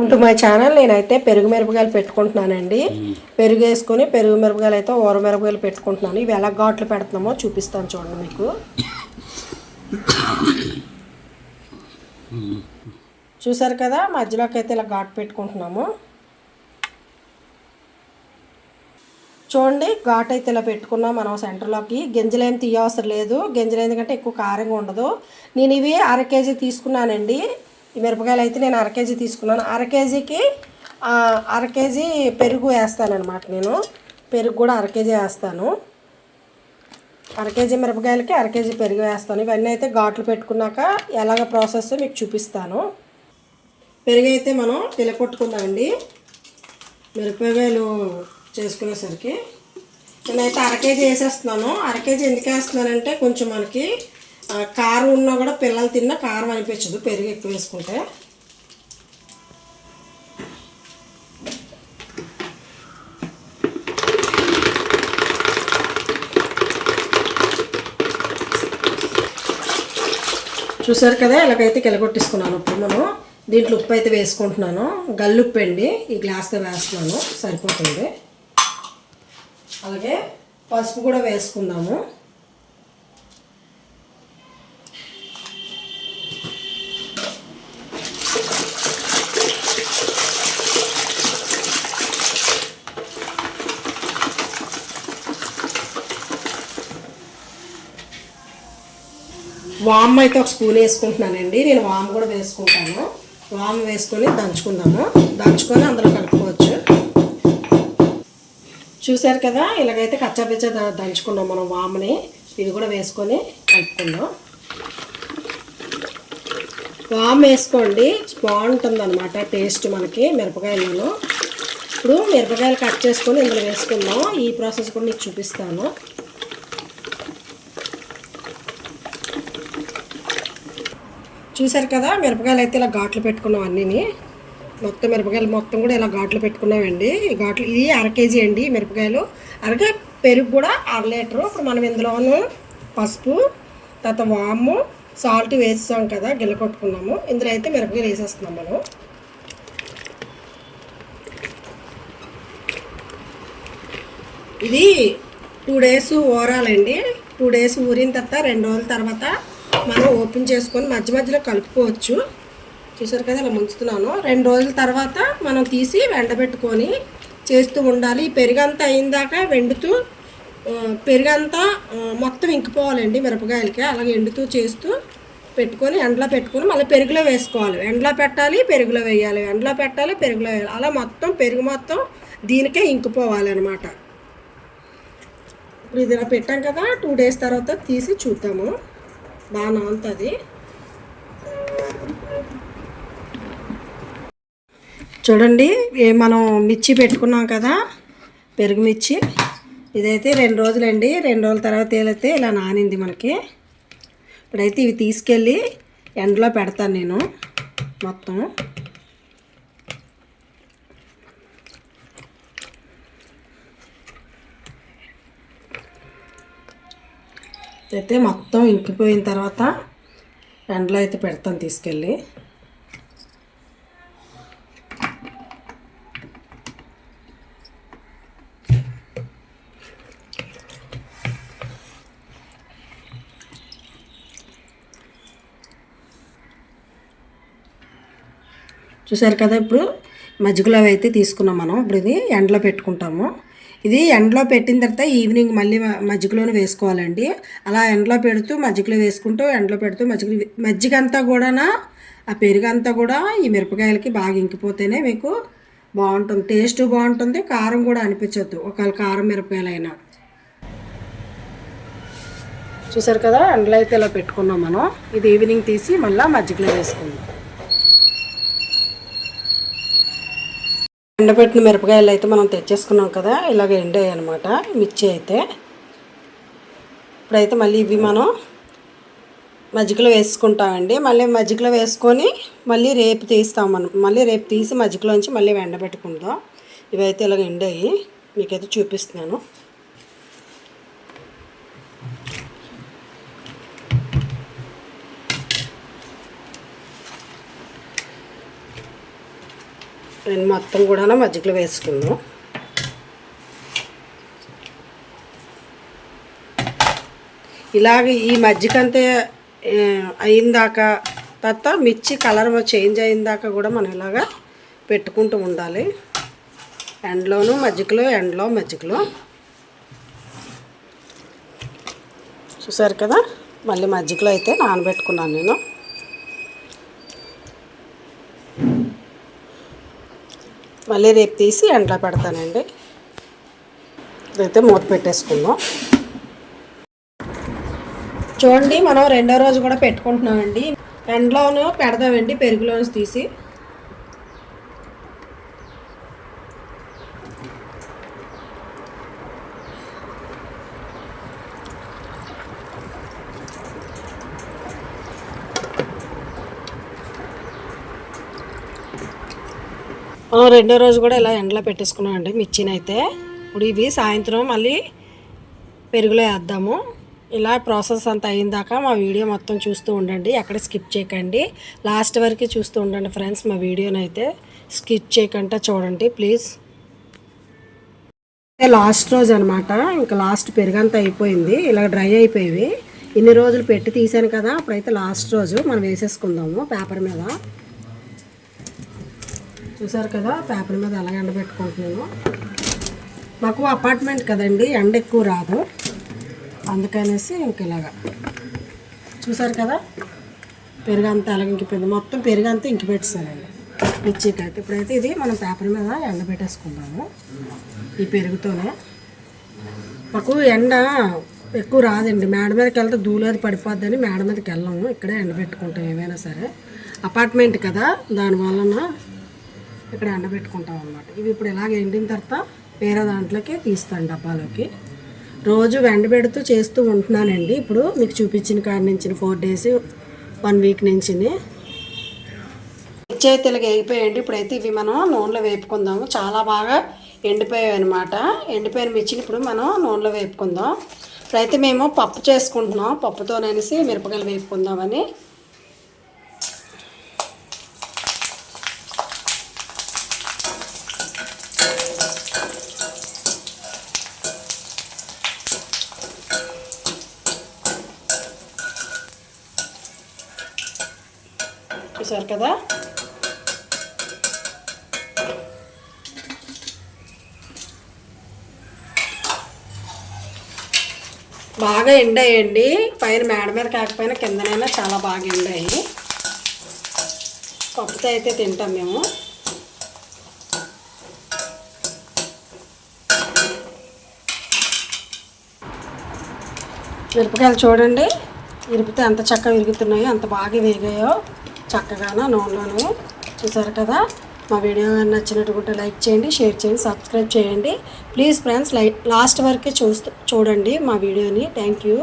ఉంటూ మా ఛానల్ నేనైతే పెరుగు మిరపకాయలు పెట్టుకుంటున్నానండి. పెరుగు వేసుకొని పెరుగు మిరపకాయలు అయితే ఊర మిరపకాయలు పెట్టుకుంటున్నాను. ఇవి ఎలా ఘాట్లు పెడుతున్నామో చూపిస్తాను చూడండి మీకు. చూసారు కదా, మధ్యలోకి అయితే ఇలా ఘాటు పెట్టుకుంటున్నాము. చూడండి, ఘాటు అయితే ఇలా పెట్టుకున్నాం మనం సెంటర్లోకి. గింజలు ఏం తీయవసరం లేదు. గింజలు ఎందుకంటే ఎక్కువ కారంగా ఉండదు. నేను ఇవి 1/2 కేజీ తీసుకున్నానండి. ఈ మిరపకాయలు అయితే నేను 1/2 కేజీ తీసుకున్నాను. 1/2 కేజీకి 1/2 కేజీ పెరుగు వేస్తానమాట. నేను పెరుగు కూడా 1/2 కేజీ వేస్తాను. 1/2 కేజీ మిరపకాయలకి 1/2 కేజీ పెరుగు వేస్తాను. ఇవన్నీ అయితే ఘాట్లు పెట్టుకున్నాక ఎలాగ ప్రాసెస్ మీకు చూపిస్తాను. పెరుగు అయితే మనం కొట్టుకుందామండి. మిరపకాయలు చేసుకునేసరికి నేనైతే 1/2 కేజీ వేసేస్తున్నాను. 1/2 కేజీ ఎందుకు వేస్తున్నానంటే కొంచెం మనకి కారం ఉన్నా కూడా పిల్లలు తిన్న కారం అనిపించదు పెరుగు ఎక్కువ వేసుకుంటే. చూసారు కదా, ఇలాగైతే కిలగొట్టేసుకున్నాను. ఇప్పుడు మనం దీంట్లో ఉప్పు అయితే వేసుకుంటున్నాను. గల్లుప్పు అండి, ఈ గ్లాస్తో వేస్తున్నాను, సరిపోతుంది. అలాగే పసుపు కూడా వేసుకుందాము. వామ్ అయితే ఒక స్పూన్ వేసుకుంటున్నానండి. నేను వామ్ కూడా వేసుకుంటాను. వామ్ వేసుకొని దంచుకుందాము. దంచుకొని అందులో కలుపుకోవచ్చు. చూసారు కదా, ఇలాగైతే కచ్చాపిచ్చా దంచుకున్నాం మనం వామ్ని. ఇది కూడా వేసుకొని కలుపుకుందాం. వామ్ వేసుకోండి, బాగుంటుంది అనమాట టేస్ట్ మనకి మిరపకాయలలో. ఇప్పుడు మిరపకాయలు కట్ చేసుకొని ఇందులో వేసుకుందాం. ఈ ప్రాసెస్ కూడా మీకు చూపిస్తాను. చూసారు కదా, మిరపకాయలు అయితే ఇలా ఘాట్లు పెట్టుకున్నాం. అన్నీ మొత్తం మిరపకాయలు మొత్తం కూడా ఇలా ఘాట్లు పెట్టుకున్నామండి. ఈ ఘాట్లు ఇది 1/2 కేజీ అండి మిరపకాయలు. అలాగే పెరుగు కూడా 1/2 లీటరు. ఇప్పుడు మనం ఇందులోనూ పసుపు, తర్వాత వాము, సాల్ట్ వేసాం కదా, గిల్ల కొట్టుకున్నాము. ఇందులో అయితే మిరపకాయలు వేసేస్తున్నాం మనం. ఇది 2 డేస్ ఊరాలండి. 2 డేస్ ఊరిన తర్వాత 2 రోజుల తర్వాత మనం ఓపెన్ చేసుకొని మధ్య మధ్యలో కలుపుకోవచ్చు. చూసారు కదా, ఇలా ముంచుతున్నాను. 2 రోజుల తర్వాత మనం తీసి ఎండబెట్టుకొని చేస్తూ ఉండాలి. పెరుగంతా అయిందాక వెండుతూ, పెరుగంతా మొత్తం ఇంకిపోవాలండి మిరపకాయలకి. అలాగే ఎండుతూ చేస్తూ పెట్టుకొని ఎండలో పెట్టుకొని మళ్ళీ పెరుగులో వేసుకోవాలి. ఎండలో పెట్టాలి, పెరుగులో వేయాలి, ఎండలో పెట్టాలి, పెరుగులో వేయాలి. అలా మొత్తం పెరుగు మొత్తం దీనికే ఇంకిపోవాలి అనమాట. ఇప్పుడు ఇది ఇలా పెట్టాం కదా, 2 డేస్ తర్వాత తీసి చూద్దాము. బాగా నానుతుంది. చూడండి, మనం మిర్చి పెట్టుకున్నాం కదా, పెరుగు మిర్చి. ఇదైతే 2 రోజులండి. 2 రోజుల తర్వాత ఏదైతే ఇలా నానింది మనకి. ఇప్పుడైతే ఇవి తీసుకెళ్ళి ఎండలో పెడతాను నేను మొత్తం. అయితే మొత్తం ఇంకిపోయిన తర్వాత ఎండలో అయితే పెడతాను తీసుకెళ్ళి. చూసారు కదా, ఇప్పుడు మజ్జిగలో అయితే తీసుకున్నాం మనం. ఇప్పుడు ఇది ఎండలో పెట్టుకుంటాము. ఇది ఎండలో పెట్టిన తర్వాత ఈవినింగ్ మళ్ళీ మజ్జిగలోనే వేసుకోవాలండి. అలా ఎండలో పెడుతూ మజ్జిగలో వేసుకుంటూ ఎండలో పెడుతూ మజ్జిగ అంతా కూడా, ఆ పెరుగు అంతా కూడా ఈ మిరపకాయలకి బాగా ఇంకిపోతేనే మీకు బాగుంటుంది. టేస్ట్ బాగుంటుంది, కారం కూడా అనిపించద్దు ఒకవేళ కారం మిరపకాయలైనా. చూసారు కదా, ఎండలో అయితే ఇలా పెట్టుకున్నాం మనం. ఇది ఈవినింగ్ తీసి మళ్ళీ మజ్జిగలో వేసుకుందాం. ఎండబెట్టిన మిరపకాయలు అయితే మనం తెచ్చేసుకున్నాం కదా, ఇలాగ ఎండాయి అనమాట మిర్చి అయితే. ఇప్పుడైతే మళ్ళీ ఇవి మనం మజ్జిగలో వేసుకుంటామండి. మళ్ళీ మజ్జిగలో వేసుకొని మళ్ళీ రేపు తీస్తాం మనం. మళ్ళీ రేపు తీసి మజ్జిగలోంచి మళ్ళీ ఎండబెట్టుకుందాం. ఇవైతే ఇలాగ ఎండాయి, మీకైతే చూపిస్తున్నాను. నేను మొత్తం కూడా మజ్జిగలో వేసుకుందాం. ఇలాగ ఈ మజ్జిగంతే అయిందాకా తర్వాత మిర్చి కలర్ చేంజ్ అయిందాకా కూడా మనం ఇలాగా పెట్టుకుంటూ ఉండాలి. ఎండలోను మజ్జిగలో, ఎండలో మజ్జిగలో. చూసారు కదా, మళ్ళీ మజ్జిగలో అయితే నానబెట్టుకున్నాను నేను. మళ్ళీ రేపు తీసి ఎండలో పెడతానండి. ఇదైతే మూత పెట్టేసుకుందాం. చూడండి, మనం రెండో రోజు కూడా పెట్టుకుంటున్నామండి. ఎండలోనూ పెడదామండి, పెరుగులోని తీసి. మనం రెండో రోజు కూడా ఇలా ఎండలో పెట్టేసుకున్నామండి మిర్చిని అయితే. ఇప్పుడు ఇవి సాయంత్రం మళ్ళీ పెరుగులో వేద్దాము. ఇలా ప్రాసెస్ అంతా అయిందాక మా వీడియో మొత్తం చూస్తూ ఉండండి, ఎక్కడ స్కిప్ చేయకండి. లాస్ట్ వరకు చూస్తూ ఉండండి ఫ్రెండ్స్. మా వీడియోని అయితే స్కిప్ చేయకుండా చూడండి ప్లీజ్. లాస్ట్ రోజు అనమాట, ఇంకా లాస్ట్ పెరుగంతా అయిపోయింది, ఇలా డ్రై అయిపోయి ఇన్ని రోజులు పెట్టి తీసాను కదా. అప్పుడైతే లాస్ట్ రోజు మనం వేసేసుకుందాము పేపర్ మీద. చూసారు కదా, పేపర్ మీద ఎలా ఎండబెట్టుకుంటున్నాను. మాకు అపార్ట్మెంట్ కదండి, ఎండ ఎక్కువ రాదు, అందుకనేసి ఇంక ఇలాగా. చూసారు కదా, పెరుగంతా అలాగ ఇంకిపోయింది. మొత్తం పెరుగంతా ఇంకి పెట్టేసానండి మిర్చికి అయితే. ఇప్పుడైతే ఇది మనం పేపర్ మీద ఎండబెట్టేసుకుందాము ఈ పెరుగుతోనే. మాకు ఎండ ఎక్కువ రాదండి, మేడ మీదకి వెళ్తే ధూళి పడిపోద్దని మేడ మీదకి వెళ్ళాము, ఇక్కడే ఎండబెట్టుకుంటాం ఏమైనా సరే. అపార్ట్మెంట్ కదా, దానివలన ఇక్కడ ఎండబెట్టుకుంటాం అన్నమాట. ఇవి ఇప్పుడు ఇలాగ ఎండిన తర్వాత వేరే దాంట్లోకి తీస్తాను డబ్బాలోకి. రోజు ఎండబెడుతూ చేస్తూ ఉంటున్నానండి. ఇప్పుడు మీకు చూపించిన కాడ నుంచి 4 days 1 week నుంచి మిర్చి అయితే ఇలాగ వేగిపోయాయండి. ఇప్పుడైతే ఇవి మనం నూనెలో వేపుకుందాము. చాలా బాగా ఎండిపోయాయి అనమాట. ఎండిపోయిన మిర్చిని ఇప్పుడు మనం నూనెలో వేపుకుందాం. ఇప్పుడైతే మేము పప్పు చేసుకుంటున్నాం, పప్పుతోనేసి మిరపకాయలు వేపుకుందామని. చూసారు కదా, బాగా ఎండాయండి. పైన మేడ మీద కాకపోయినా కిందనైనా చాలా బాగా ఎండాయి. పప్పుతో అయితే తింటాం మేము. మిరపకాయలు చూడండి, విరిపితే ఎంత చక్కగా విరుగుతున్నాయో, అంత బాగా వేగాయో చక్కగానే నూనెలోనే. చూసారు కదా, మా వీడియో నచ్చినట్టుకుంటే లైక్ చేయండి, షేర్ చేయండి, సబ్స్క్రైబ్ చేయండి ప్లీజ్ ఫ్రెండ్స్. లాస్ట్ వరకే చూడండి మా వీడియోని. Thank you.